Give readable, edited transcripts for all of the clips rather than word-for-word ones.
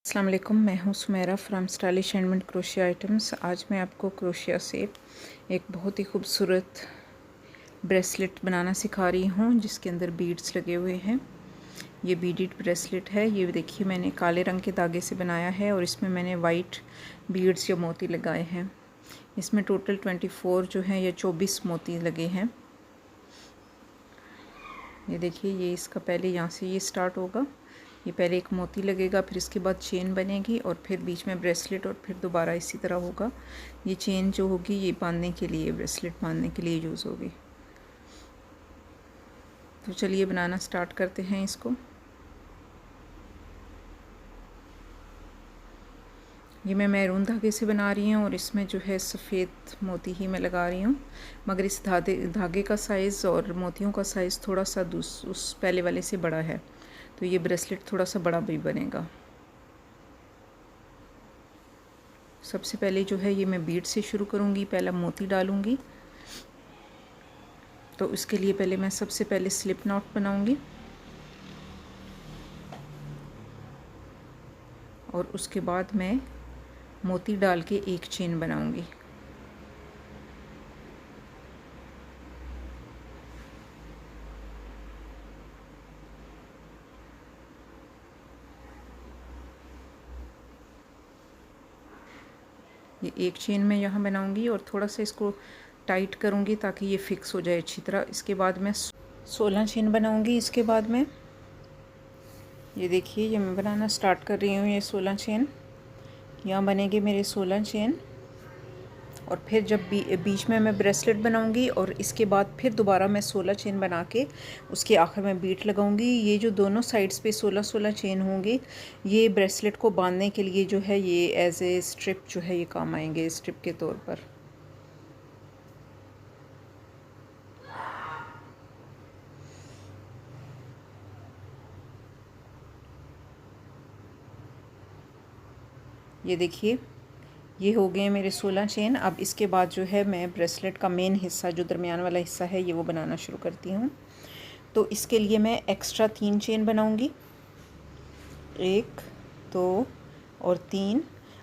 अस्सलाम वालेकुम, मैं हूँ Sumera from stylish handmade crochet items. आज मैं आपको क्रोशिया से एक बहुत ही खूबसूरत ब्रेसलेट बनाना सिखा रही हूँ जिसके अंदर बीड्स लगे हुए हैं। ये बीडेड ब्रेसलेट है। ये देखिए मैंने काले रंग के धागे से बनाया है और इसमें मैंने वाइट बीड्स या मोती लगाए हैं। इसमें टोटल 24 जो हैं या 24 मोती लगे हैं। ये देखिए, ये इसका पहले यहाँ से ये स्टार्ट होगा। ये पहले एक मोती लगेगा, फिर इसके बाद चेन बनेगी और फिर बीच में ब्रेसलेट और फिर दोबारा इसी तरह होगा। ये चेन जो होगी ये बांधने के लिए, ब्रेसलेट बांधने के लिए यूज़ होगी। तो चलिए बनाना स्टार्ट करते हैं इसको। ये मैं मैरून धागे से बना रही हूँ और इसमें जो है सफ़ेद मोती ही मैं लगा रही हूँ, मगर इस धागे का साइज़ और मोतियों का साइज़ थोड़ा सा उस पहले वाले से बड़ा है, तो ये ब्रेसलेट थोड़ा सा बड़ा भी बनेगा। सबसे पहले जो है ये मैं बीड से शुरू करूँगी, पहला मोती डालूँगी। तो इसके लिए पहले मैं सबसे पहले स्लिप नॉट बनाऊँगी और उसके बाद मैं मोती डाल के एक चेन बनाऊँगी। ये एक चेन मैं यहाँ बनाऊँगी और थोड़ा सा इसको टाइट करूँगी ताकि ये फिक्स हो जाए अच्छी तरह। इसके बाद मैं 16 चेन बनाऊँगी। इसके बाद मैं ये देखिए, ये मैं बनाना स्टार्ट कर रही हूँ। ये 16 चेन यहाँ बनेंगे मेरे 16 चेन और फिर जब बीच में मैं ब्रेसलेट बनाऊँगी और इसके बाद फिर दोबारा मैं 16 चेन बना के उसके आखिर में बीट लगाऊँगी। ये जो दोनों साइड्स पे 16-16 चेन होंगे, ये ब्रेसलेट को बांधने के लिए जो है ये एज ए स्ट्रिप जो है ये काम आएंगे, स्ट्रिप के तौर पर। ये देखिए, ये हो गए मेरे 16 चेन। अब इसके बाद जो है मैं ब्रेसलेट का मेन हिस्सा, जो दरमियान वाला हिस्सा है, ये वो बनाना शुरू करती हूँ। तो इसके लिए मैं एक्स्ट्रा 3 चेन बनाऊँगी, 1 2 और 3,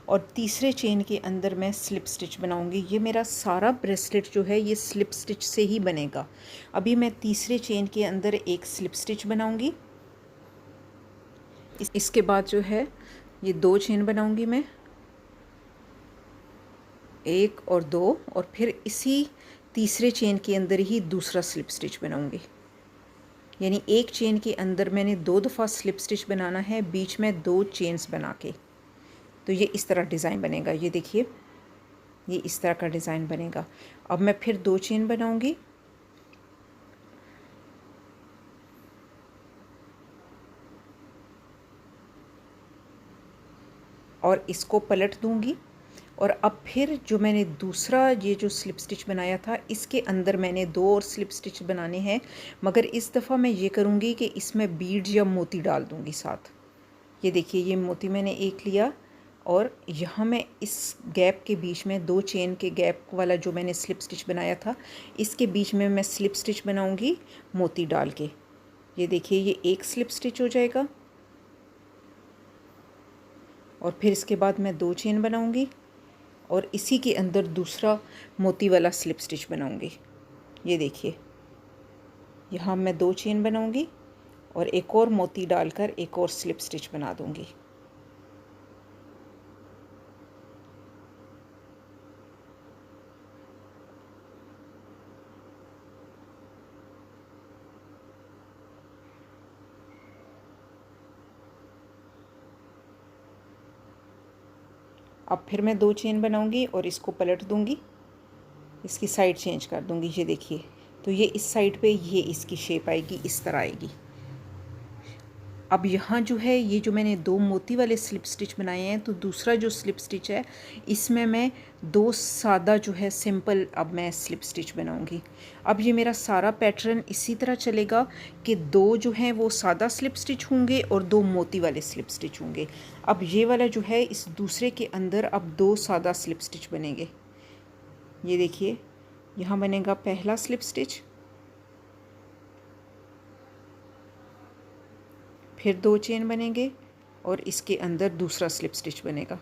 और तीसरे चेन के अंदर मैं स्लिप स्टिच बनाऊँगी। ये मेरा सारा ब्रेसलेट जो है ये स्लिप स्टिच से ही बनेगा। अभी मैं तीसरे चेन के अंदर एक स्लिप स्टिच बनाऊँगी। इसके बाद जो है ये 2 चेन बनाऊँगी मैं, 1 और 2, और फिर इसी तीसरे चेन के अंदर ही दूसरा स्लिप स्टिच बनाऊँगी। यानी एक चेन के अंदर मैंने 2 दफ़ा स्लिप स्टिच बनाना है, बीच में 2 चेन्स बना के। तो ये इस तरह डिज़ाइन बनेगा। ये देखिए, ये इस तरह का डिज़ाइन बनेगा। अब मैं फिर 2 चेन बनाऊँगी और इसको पलट दूँगी। और अब फिर जो मैंने दूसरा ये जो स्लिप स्टिच बनाया था, इसके अंदर मैंने 2 और स्लिप स्टिच बनाने हैं, मगर इस दफ़ा मैं ये करूँगी कि इसमें बीड या मोती डाल दूँगी साथ। ये देखिए, ये मोती मैंने एक लिया और यहाँ मैं इस गैप के बीच में 2 चेन के गैप वाला जो मैंने स्लिप स्टिच बनाया था, इसके बीच में मैं स्लिप स्टिच बनाऊँगी मोती डाल के। ये देखिए, ये एक स्लिप स्टिच हो जाएगा और फिर इसके बाद मैं 2 चेन बनाऊँगी और इसी के अंदर दूसरा मोती वाला स्लिप स्टिच बनाऊंगी। ये देखिए, यहाँ मैं 2 चेन बनाऊंगी और एक और मोती डालकर एक और स्लिप स्टिच बना दूंगी। अब फिर मैं 2 चेन बनाऊंगी और इसको पलट दूंगी, इसकी साइड चेंज कर दूंगी। ये देखिए, तो ये इस साइड पे ये इसकी शेप आएगी, इस तरह आएगी। अब यहाँ जो है ये जो मैंने 2 मोती वाले स्लिप स्टिच बनाए हैं, तो दूसरा जो स्लिप स्टिच है इसमें मैं 2 सादा जो है सिंपल अब मैं स्लिप स्टिच बनाऊंगी। अब ये मेरा सारा पैटर्न इसी तरह चलेगा कि 2 जो हैं वो सादा स्लिप स्टिच होंगे और 2 मोती वाले स्लिप स्टिच होंगे। अब ये वाला जो है इस दूसरे के अंदर अब 2 सादा स्लिप स्टिच बनेंगे। ये देखिए, यहाँ बनेगा पहला स्लिप स्टिच, फिर 2 चेन बनेंगे और इसके अंदर दूसरा स्लिप स्टिच बनेगा।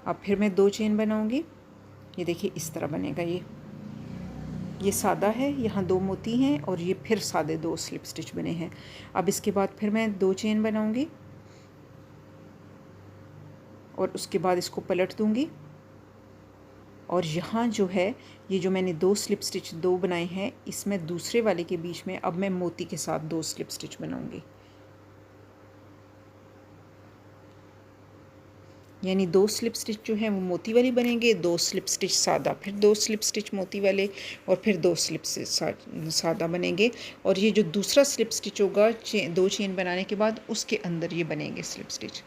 अब फिर मैं 2 चेन बनाऊंगी। ये देखिए इस तरह बनेगा। ये सादा है, यहाँ 2 मोती हैं और ये फिर सादे 2 स्लिप स्टिच बने हैं। अब इसके बाद फिर मैं 2 चेन बनाऊंगी और उसके बाद इसको पलट दूंगी। और यहाँ जो है ये जो मैंने 2 स्लिप स्टिच 2 बनाए हैं, इसमें दूसरे वाले के बीच में अब मैं मोती के साथ 2 स्लिप स्टिच बनाऊंगी। यानी 2 स्लिप स्टिच जो हैं वो मोती वाली बनेंगे, 2 स्लिप स्टिच सादा, फिर 2 स्लिप स्टिच मोती वाले और फिर 2 स्लिप सादा बनेंगे। और ये जो दूसरा स्लिप स्टिच होगा 2 चेन बनाने के बाद, उसके अंदर ये बनेंगे स्लिप स्टिच।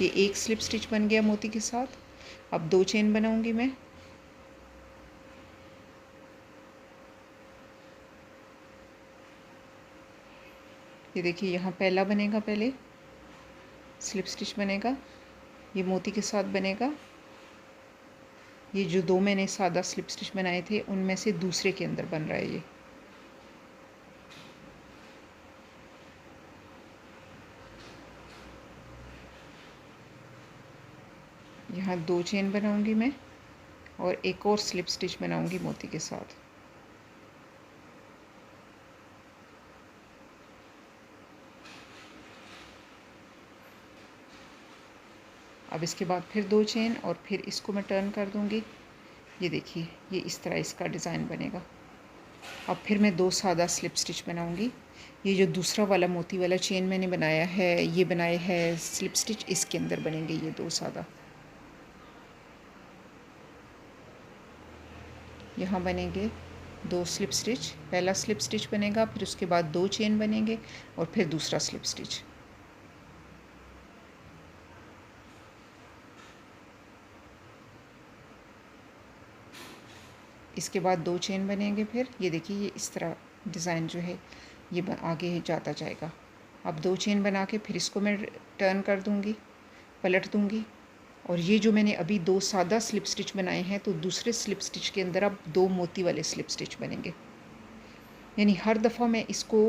ये एक स्लिप स्टिच बन गया मोती के साथ। अब 2 चेन बनाऊंगी मैं। ये देखिए यहाँ पहला बनेगा, पहले स्लिप स्टिच बनेगा, ये मोती के साथ बनेगा। ये जो 2 मैंने सादा स्लिप स्टिच बनाए थे उनमें से दूसरे के अंदर बन रहा है ये। यहाँ 2 चेन बनाऊंगी मैं और एक और स्लिप स्टिच बनाऊंगी मोती के साथ। अब इसके बाद फिर 2 चेन और फिर इसको मैं टर्न कर दूंगी। ये देखिए ये इस तरह इसका डिज़ाइन बनेगा। अब फिर मैं 2 सादा स्लिप स्टिच बनाऊंगी। ये जो दूसरा वाला मोती वाला चेन मैंने बनाया है, ये बनाए है स्लिप स्टिच, इसके अंदर बनेंगे ये 2 सादा। यहाँ बनेंगे 2 स्लिप स्टिच, पहला स्लिप स्टिच बनेगा, फिर उसके बाद 2 चेन बनेंगे और फिर दूसरा स्लिप स्टिच। इसके बाद 2 चेन बनेंगे। फिर ये देखिए ये इस तरह डिज़ाइन जो है ये आगे जाता जाएगा। अब 2 चेन बना के फिर इसको मैं टर्न कर दूंगी, पलट दूंगी। और ये जो मैंने अभी 2 सादा स्लिप स्टिच बनाए हैं, तो दूसरे स्लिप स्टिच के अंदर अब 2 मोती वाले स्लिप स्टिच बनेंगे। यानी हर दफ़ा मैं इसको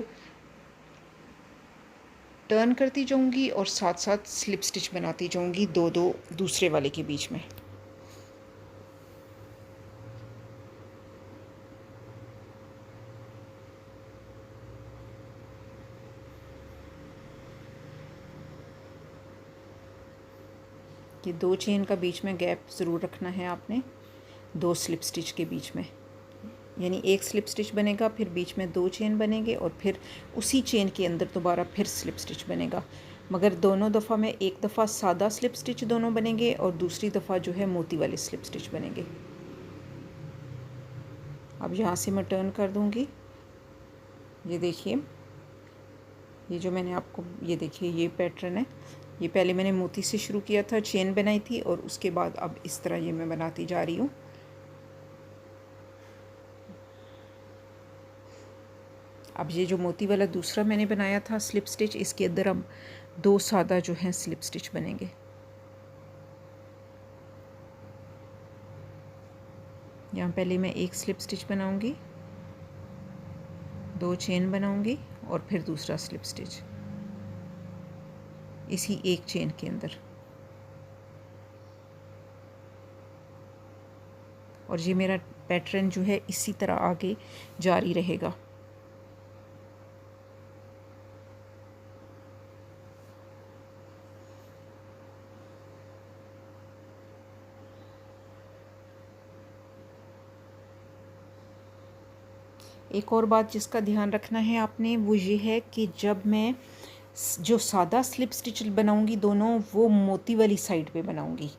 टर्न करती जाऊंगी और साथ साथ स्लिप स्टिच बनाती जाऊंगी 2-2 दूसरे वाले के बीच में। ये 2 चेन का बीच में गैप ज़रूर रखना है आपने 2 स्लिप स्टिच के बीच में। यानी एक स्लिप स्टिच बनेगा, फिर बीच में 2 चेन बनेंगे और फिर उसी चेन के अंदर दोबारा फिर स्लिप स्टिच बनेगा। मगर दोनों दफ़ा में एक दफ़ा सादा स्लिप स्टिच दोनों बनेंगे और दूसरी दफ़ा जो है मोती वाले स्लिप स्टिच बनेंगे। अब यहाँ से मैं टर्न कर दूँगी। ये देखिए ये जो मैंने आपको, ये देखिए ये पैटर्न है। ये पहले मैंने मोती से शुरू किया था, चेन बनाई थी और उसके बाद अब इस तरह ये मैं बनाती जा रही हूँ। अब ये जो मोती वाला दूसरा मैंने बनाया था स्लिप स्टिच, इसके अंदर अब 2 सादा जो हैं स्लिप स्टिच बनेंगे। यहाँ पहले मैं एक स्लिप स्टिच बनाऊंगी, 2 चेन बनाऊंगी और फिर दूसरा स्लिप स्टिच इसी एक चेन के अंदर। और ये मेरा पैटर्न जो है इसी तरह आगे जारी रहेगा। एक और बात जिसका ध्यान रखना है आपने, वो ये है कि जब मैं जो सादा स्लिप स्टिच बनाऊंगी दोनों, वो मोती वाली साइड पे बनाऊंगी।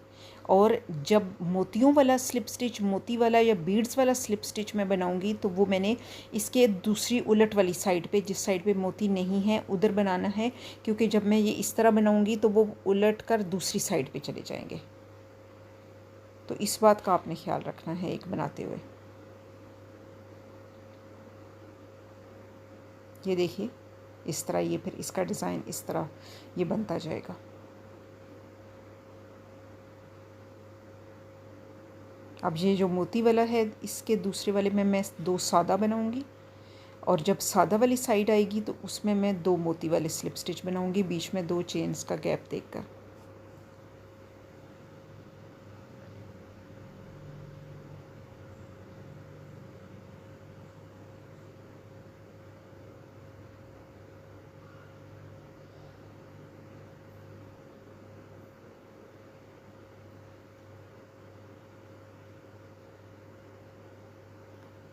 और जब मोतियों वाला स्लिप स्टिच, मोती वाला या बीड्स वाला स्लिप स्टिच मैं बनाऊंगी, तो वो मैंने इसके दूसरी उलट वाली साइड पे, जिस साइड पे मोती नहीं है उधर बनाना है। क्योंकि जब मैं ये इस तरह बनाऊंगी तो वो उलट कर दूसरी साइड पे चले जाएंगे। तो इस बात का आपने ख्याल रखना है एक बनाते हुए। ये देखिए इस तरह ये फिर इसका डिज़ाइन इस तरह ये बनता जाएगा। अब ये जो मोती वाला है इसके दूसरे वाले में मैं 2 सादा बनाऊंगी और जब सादा वाली साइड आएगी तो उसमें मैं 2 मोती वाले स्लिप स्टिच बनाऊंगी, बीच में 2 चेन्स का गैप देकर।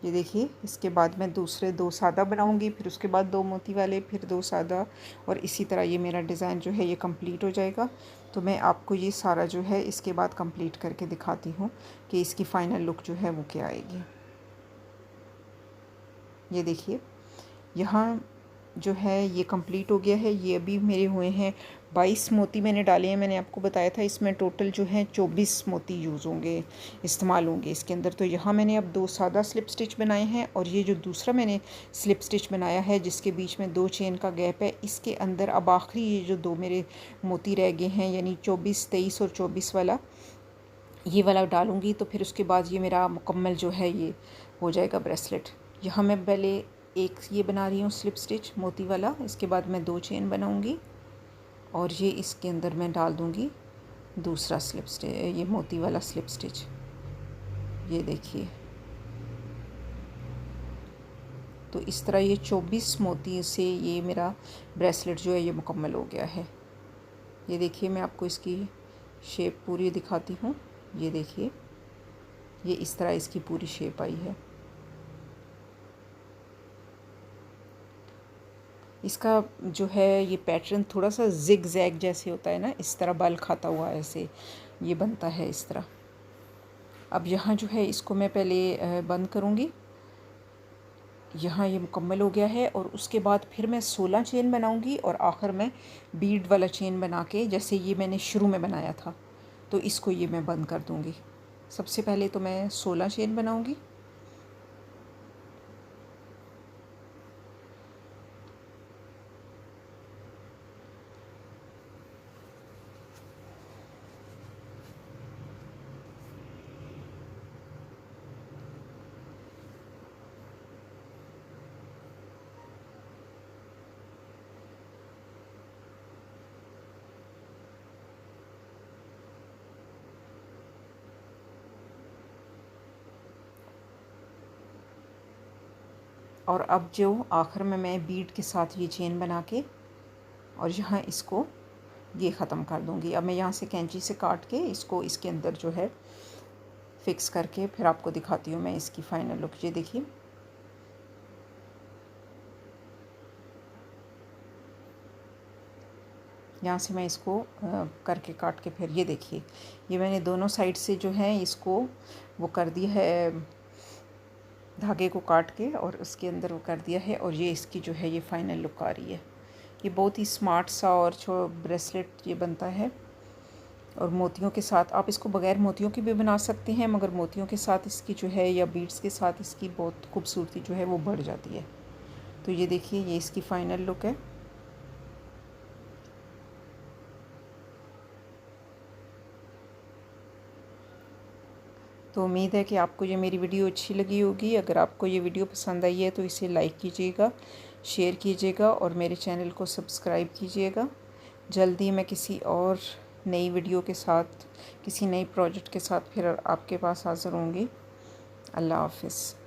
ये देखिए, इसके बाद मैं दूसरे 2 सादा बनाऊंगी, फिर उसके बाद 2 मोती वाले, फिर 2 सादा, और इसी तरह ये मेरा डिज़ाइन जो है ये कंप्लीट हो जाएगा। तो मैं आपको ये सारा जो है इसके बाद कंप्लीट करके दिखाती हूँ कि इसकी फ़ाइनल लुक जो है वो क्या आएगी। ये देखिए, यहाँ जो है ये कंप्लीट हो गया है। ये अभी मेरे हुए हैं 22 मोती मैंने डाले हैं। मैंने आपको बताया था इसमें टोटल जो है 24 मोती यूज़ होंगे, इस्तेमाल होंगे इसके अंदर। तो यहाँ मैंने अब 2 सादा स्लिप स्टिच बनाए हैं और ये जो दूसरा मैंने स्लिप स्टिच बनाया है जिसके बीच में 2 चेन का गैप है, इसके अंदर अब आखिरी ये जो 2 मेरे मोती रह गए हैं, यानी 24, 23 और 24 वाला, ये वाला डालूँगी। तो फिर उसके बाद ये मेरा मुकम्मल जो है ये हो जाएगा ब्रेसलेट। यहाँ मैं पहले एक ये बना रही हूँ स्लिप स्टिच मोती वाला, इसके बाद मैं 2 चेन बनाऊँगी और ये इसके अंदर मैं डाल दूँगी दूसरा स्लिप स्टिच, ये मोती वाला स्लिप स्टिच। ये देखिए, तो इस तरह ये 24 मोती से ये मेरा ब्रेसलेट जो है ये मुकम्मल हो गया है। ये देखिए, मैं आपको इसकी शेप पूरी दिखाती हूँ। ये देखिए, ये इस तरह इसकी पूरी शेप आई है। इसका जो है ये पैटर्न थोड़ा सा जिग जैग जैसे होता है ना, इस तरह बाल खाता हुआ ऐसे ये बनता है इस तरह। अब यहाँ जो है इसको मैं पहले बंद करूँगी। यहाँ ये मुकम्मल हो गया है और उसके बाद फिर मैं 16 चेन बनाऊँगी और आखिर में बीड वाला चेन बना के, जैसे ये मैंने शुरू में बनाया था, तो इसको ये मैं बंद कर दूँगी। सबसे पहले तो मैं 16 चेन बनाऊँगी। और अब जो आखिर में मैं बीड के साथ ये चेन बना के और यहाँ इसको ये ख़त्म कर दूँगी। अब मैं यहाँ से कैंची से काट के इसको इसके अंदर जो है फिक्स करके फिर आपको दिखाती हूँ मैं इसकी फ़ाइनल लुक। ये देखिए, यहाँ से मैं इसको करके काट के फिर ये देखिए, ये मैंने दोनों साइड से जो है इसको वो कर दिया है, धागे को काट के और उसके अंदर वो कर दिया है, और ये इसकी जो है ये फ़ाइनल लुक आ रही है। ये बहुत ही स्मार्ट सा और जो ब्रेसलेट ये बनता है, और मोतियों के साथ आप इसको बग़ैर मोतियों की भी बना सकते हैं, मगर मोतियों के साथ इसकी जो है या बीड्स के साथ इसकी बहुत खूबसूरती जो है वो बढ़ जाती है। तो ये देखिए, ये इसकी फ़ाइनल लुक है। तो उम्मीद है कि आपको ये मेरी वीडियो अच्छी लगी होगी। अगर आपको ये वीडियो पसंद आई है तो इसे लाइक कीजिएगा, शेयर कीजिएगा और मेरे चैनल को सब्सक्राइब कीजिएगा। जल्दी मैं किसी और नई वीडियो के साथ, किसी नई प्रोजेक्ट के साथ फिर आपके पास हाज़िर होंगी। अल्लाह हाफ़िज़।